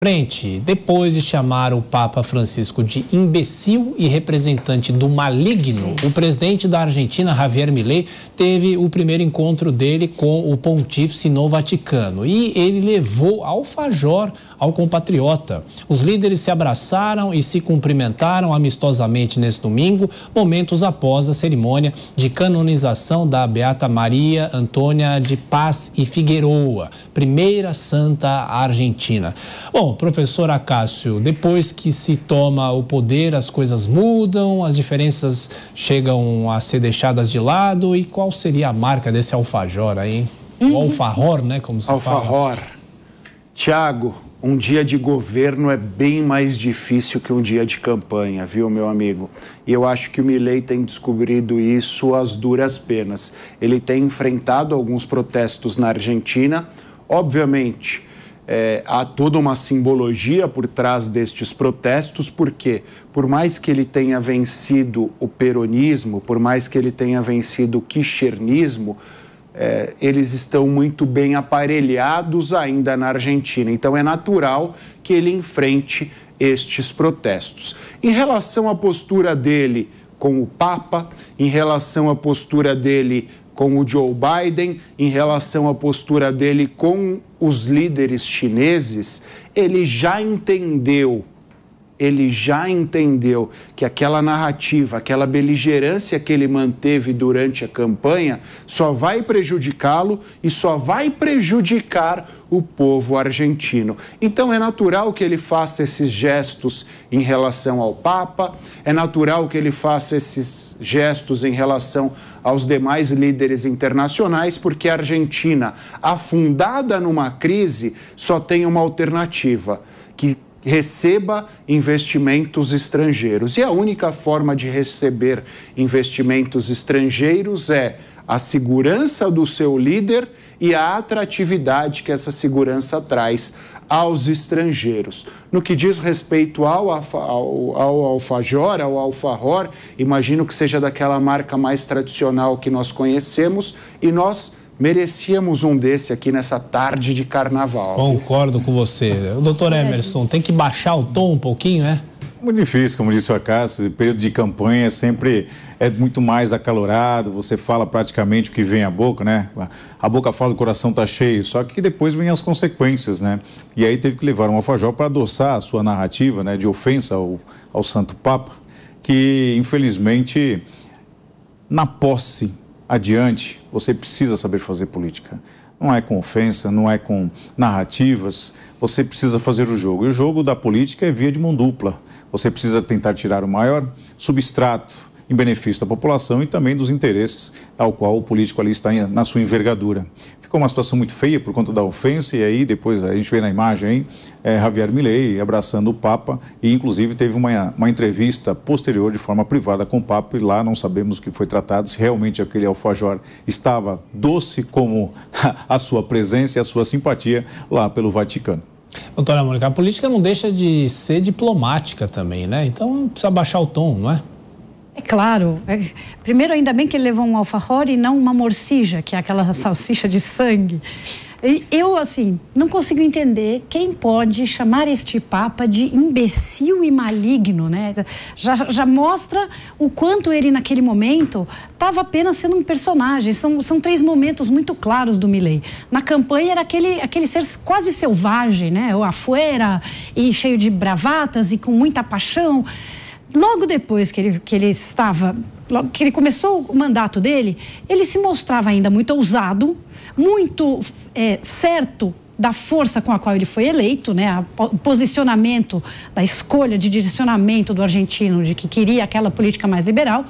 Frente, depois de chamar o Papa Francisco de imbecil e representante do maligno, o presidente da Argentina, Javier Milei, teve o primeiro encontro dele com o pontífice no Vaticano e ele levou alfajor ao compatriota. Os líderes se abraçaram e se cumprimentaram amistosamente nesse domingo, momentos após a cerimônia de canonização da Beata Maria Antônia de Paz e Figueroa, primeira santa argentina. Bom, professor Acácio, depois que se toma o poder, as coisas mudam, as diferenças chegam a ser deixadas de lado. E qual seria a marca desse alfajor aí? O alfajor, né? Como se fala. Alfajor. Tiago, um dia de governo é bem mais difícil que um dia de campanha, viu, meu amigo? E eu acho que o Milei tem descobrido isso às duras penas. Ele tem enfrentado alguns protestos na Argentina, obviamente. Há toda uma simbologia por trás destes protestos, porque por mais que ele tenha vencido o peronismo, por mais que ele tenha vencido o kirchnerismo, eles estão muito bem aparelhados ainda na Argentina. Então é natural que ele enfrente estes protestos. Em relação à postura dele com o Papa, em relação à postura dele com o Joe Biden, em relação à postura dele com os líderes chineses, ele já entendeu que aquela narrativa, aquela beligerância que ele manteve durante a campanha só vai prejudicá-lo e só vai prejudicar o povo argentino. Então é natural que ele faça esses gestos em relação ao Papa, é natural que ele faça esses gestos em relação aos demais líderes internacionais, porque a Argentina, afundada numa crise, só tem uma alternativa, que receba investimentos estrangeiros. E a única forma de receber investimentos estrangeiros é a segurança do seu líder e a atratividade que essa segurança traz aos estrangeiros. No que diz respeito ao alfajor, ao alfajor, imagino que seja daquela marca mais tradicional que nós conhecemos e nós merecíamos um desse aqui nessa tarde de carnaval. Concordo com você. O doutor Emerson, tem que baixar o tom um pouquinho, né? Muito difícil, como disse o Acácio, período de campanha sempre é muito mais acalorado, você fala praticamente o que vem à boca, né? A boca fala, o coração tá cheio, só que depois vem as consequências, né? E aí teve que levar um alfajor para adoçar a sua narrativa, né, de ofensa ao Santo Papa, que infelizmente, na posse adiante, você precisa saber fazer política. Não é com ofensa, não é com narrativas, você precisa fazer o jogo. E o jogo da política é via de mão dupla. Você precisa tentar tirar o maior substrato em benefício da população e também dos interesses ao qual o político ali está na sua envergadura. Ficou uma situação muito feia por conta da ofensa e aí depois a gente vê na imagem Javier Milei abraçando o Papa e inclusive teve uma entrevista posterior de forma privada com o Papa e lá não sabemos o que foi tratado, se realmente aquele alfajor estava doce como a sua presença e a sua simpatia lá pelo Vaticano. Doutora Mônica, a política não deixa de ser diplomática também, né? Então precisa baixar o tom, não é? É claro. Primeiro, ainda bem que ele levou um alfajor e não uma morcija, que é aquela salsicha de sangue. Eu, assim, não consigo entender quem pode chamar este Papa de imbecil e maligno, né? Já mostra o quanto ele, naquele momento, estava apenas sendo um personagem. São três momentos muito claros do Milei. Na campanha era aquele ser quase selvagem, né? O afuera, e cheio de bravatas e com muita paixão. Logo depois que ele começou o mandato dele, ele se mostrava ainda muito ousado, muito certo da força com a qual ele foi eleito, né? O posicionamento, da escolha de direcionamento do argentino, de que queria aquela política mais liberal,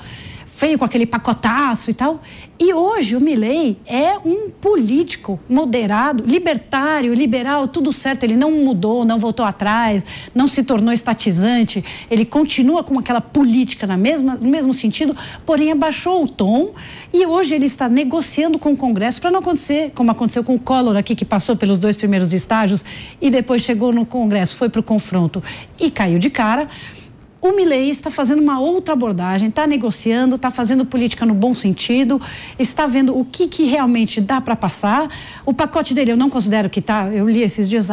veio com aquele pacotaço e tal. E hoje o Milei é um político moderado, libertário, liberal, tudo certo. Ele não mudou, não voltou atrás, não se tornou estatizante. Ele continua com aquela política no mesmo sentido, porém abaixou o tom. E hoje ele está negociando com o Congresso para não acontecer, como aconteceu com o Collor aqui, que passou pelos 2 primeiros estágios e depois chegou no Congresso, foi para o confronto e caiu de cara. O Milei está fazendo uma outra abordagem, está negociando, está fazendo política no bom sentido, está vendo o que realmente dá para passar. O pacote dele eu não considero que está, eu li esses dias,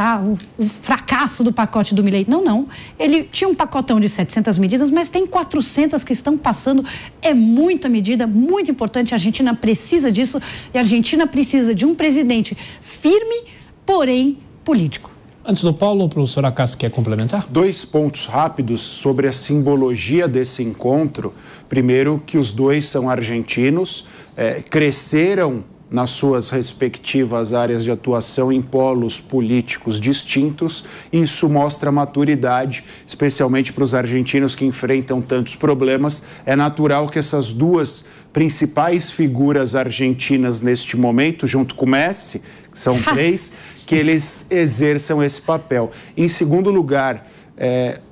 o fracasso do pacote do Milei. Não. Ele tinha um pacotão de 700 medidas, mas tem 400 que estão passando. É muita medida, muito importante. A Argentina precisa disso e a Argentina precisa de um presidente firme, porém político. Antes do Paulo, o professor Acácio quer complementar? 2 pontos rápidos sobre a simbologia desse encontro. Primeiro, que os dois são argentinos, cresceram nas suas respectivas áreas de atuação em polos políticos distintos. Isso mostra maturidade, especialmente para os argentinos que enfrentam tantos problemas. É natural que essas duas principais figuras argentinas neste momento, junto com Messi, que são 3, que eles exerçam esse papel. Em segundo lugar,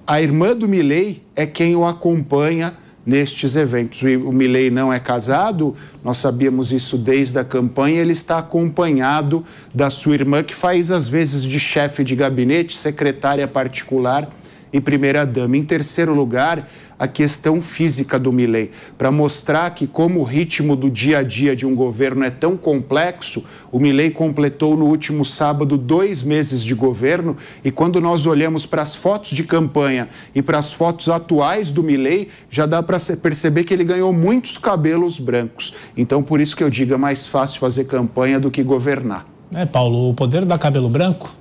a irmã do Milei é quem o acompanha nestes eventos. O Milei não é casado, nós sabíamos isso desde a campanha, ele está acompanhado da sua irmã, que faz às vezes de chefe de gabinete, secretária particular e primeira-dama. Em terceiro lugar, a questão física do Milei, para mostrar que como o ritmo do dia a dia de um governo é tão complexo, o Milei completou no último sábado 2 meses de governo, e quando nós olhamos para as fotos de campanha e para as fotos atuais do Milei, já dá para perceber que ele ganhou muitos cabelos brancos. Então, por isso que eu digo, é mais fácil fazer campanha do que governar. Paulo, o poder dá cabelo branco?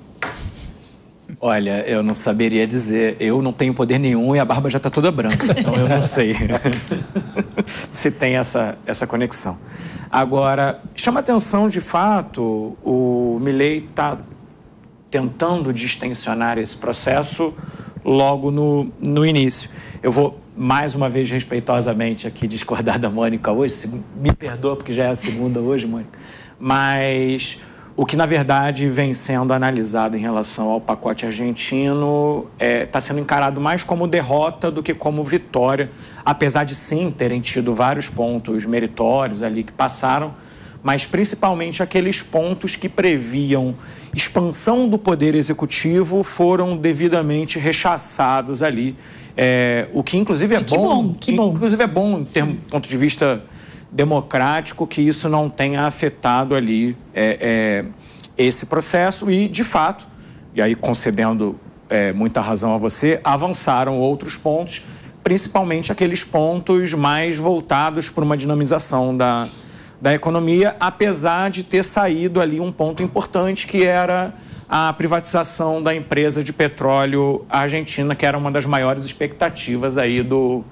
Olha, eu não saberia dizer. Eu não tenho poder nenhum e a barba já está toda branca, então eu não sei se tem essa conexão. Agora, chama atenção, de fato, o Milei está tentando distensionar esse processo logo no início. Eu vou, mais uma vez, respeitosamente aqui discordar da Mônica hoje. Me perdoa, porque já é a segunda hoje, Mônica. Mas o que, na verdade, vem sendo analisado em relação ao pacote argentino está sendo encarado mais como derrota do que como vitória, apesar de, sim, terem tido vários pontos meritórios ali que passaram, mas principalmente aqueles pontos que previam expansão do poder executivo foram devidamente rechaçados ali, o que, inclusive, é bom. Inclusive, é bom, em termos, ponto de vista democrático, que isso não tenha afetado ali esse processo e, de fato, e aí concedendo muita razão a você, avançaram outros pontos, principalmente aqueles pontos mais voltados para uma dinamização da economia, apesar de ter saído ali um ponto importante, que era a privatização da empresa de petróleo argentina, que era uma das maiores expectativas aí do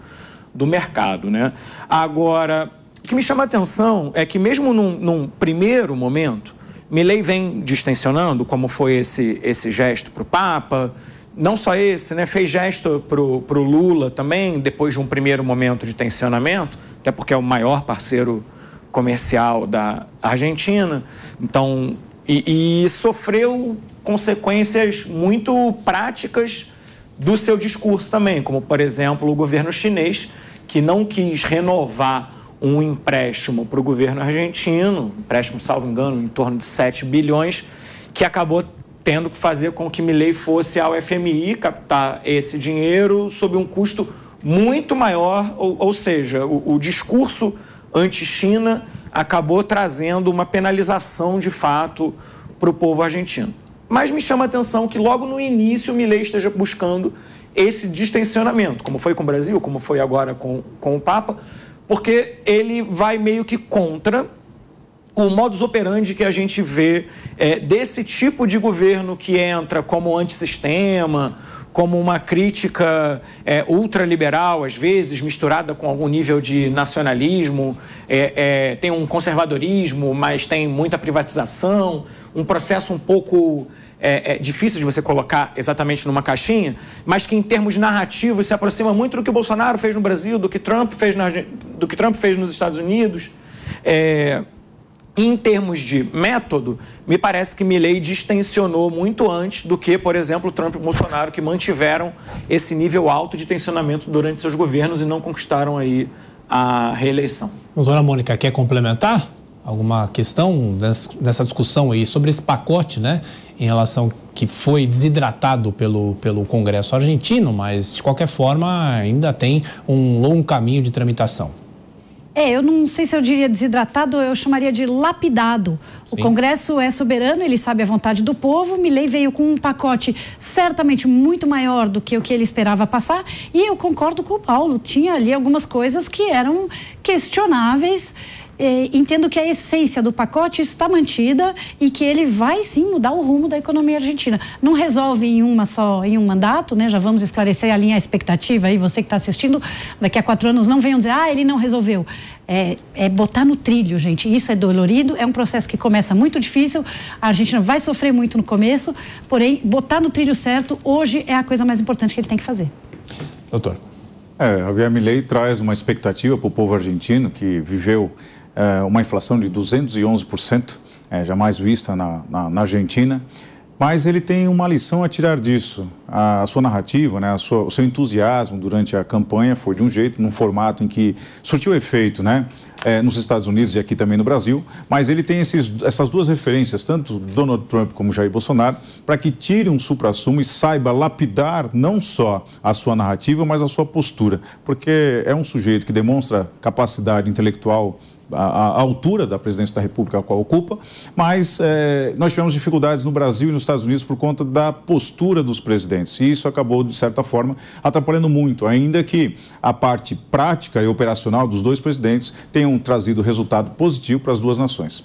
mercado, né? Agora, o que me chama a atenção é que, mesmo num primeiro momento, Milei vem distensionando, como foi esse gesto para o Papa, não só esse, né? Fez gesto para o Lula também, depois de um primeiro momento de tensionamento, até porque é o maior parceiro comercial da Argentina, então, e sofreu consequências muito práticas do seu discurso também, como, por exemplo, o governo chinês, que não quis renovar um empréstimo para o governo argentino, empréstimo, salvo engano, em torno de 7 bilhões, que acabou tendo que fazer com que Milei fosse ao FMI captar esse dinheiro sob um custo muito maior, ou seja, o discurso anti-China acabou trazendo uma penalização, de fato, para o povo argentino. Mas me chama a atenção que logo no início o Milei esteja buscando esse distensionamento, como foi com o Brasil, como foi agora com o Papa, porque ele vai meio que contra o modus operandi que a gente vê desse tipo de governo que entra como antissistema, como uma crítica ultraliberal, às vezes, misturada com algum nível de nacionalismo, tem um conservadorismo, mas tem muita privatização, um processo um pouco difícil de você colocar exatamente numa caixinha, mas que, em termos narrativos, se aproxima muito do que o Bolsonaro fez no Brasil, do que Trump fez nos Estados Unidos. Em termos de método, me parece que Milei distensionou muito antes do que, por exemplo, Trump e Bolsonaro, que mantiveram esse nível alto de tensionamento durante seus governos e não conquistaram aí a reeleição. Doutora Mônica, quer complementar? alguma questão dessa discussão aí sobre esse pacote, né, em relação que foi desidratado pelo Congresso argentino, mas de qualquer forma ainda tem um longo caminho de tramitação? Eu não sei se eu diria desidratado, eu chamaria de lapidado. Sim. O Congresso é soberano, ele sabe a vontade do povo. Milei veio com um pacote certamente muito maior do que o que ele esperava passar. E eu concordo com o Paulo, tinha ali algumas coisas que eram questionáveis. Entendo que a essência do pacote está mantida e que ele vai sim mudar o rumo da economia argentina. Não resolve em um mandato, né? Já vamos esclarecer, alinhar a expectativa aí, você que está assistindo, daqui a 4 anos não venham dizer, ele não resolveu. É botar no trilho, gente. Isso é dolorido, é um processo que começa muito difícil, a Argentina vai sofrer muito no começo, porém, botar no trilho certo, hoje é a coisa mais importante que ele tem que fazer. Doutor. Javier Milei traz uma expectativa para o povo argentino que viveu uma inflação de 211%, jamais vista na Argentina, mas ele tem uma lição a tirar disso. A sua narrativa, né, o seu entusiasmo durante a campanha foi de um jeito, num formato em que surtiu efeito, né, nos Estados Unidos e aqui também no Brasil, mas ele tem essas duas referências, tanto Donald Trump como Jair Bolsonaro, para que tire um supra-sumo e saiba lapidar não só a sua narrativa, mas a sua postura, porque é um sujeito que demonstra capacidade intelectual à altura da presidência da República a qual ocupa, mas nós tivemos dificuldades no Brasil e nos Estados Unidos por conta da postura dos presidentes, e isso acabou, de certa forma, atrapalhando muito, ainda que a parte prática e operacional dos dois presidentes tenham trazido resultado positivo para as duas nações.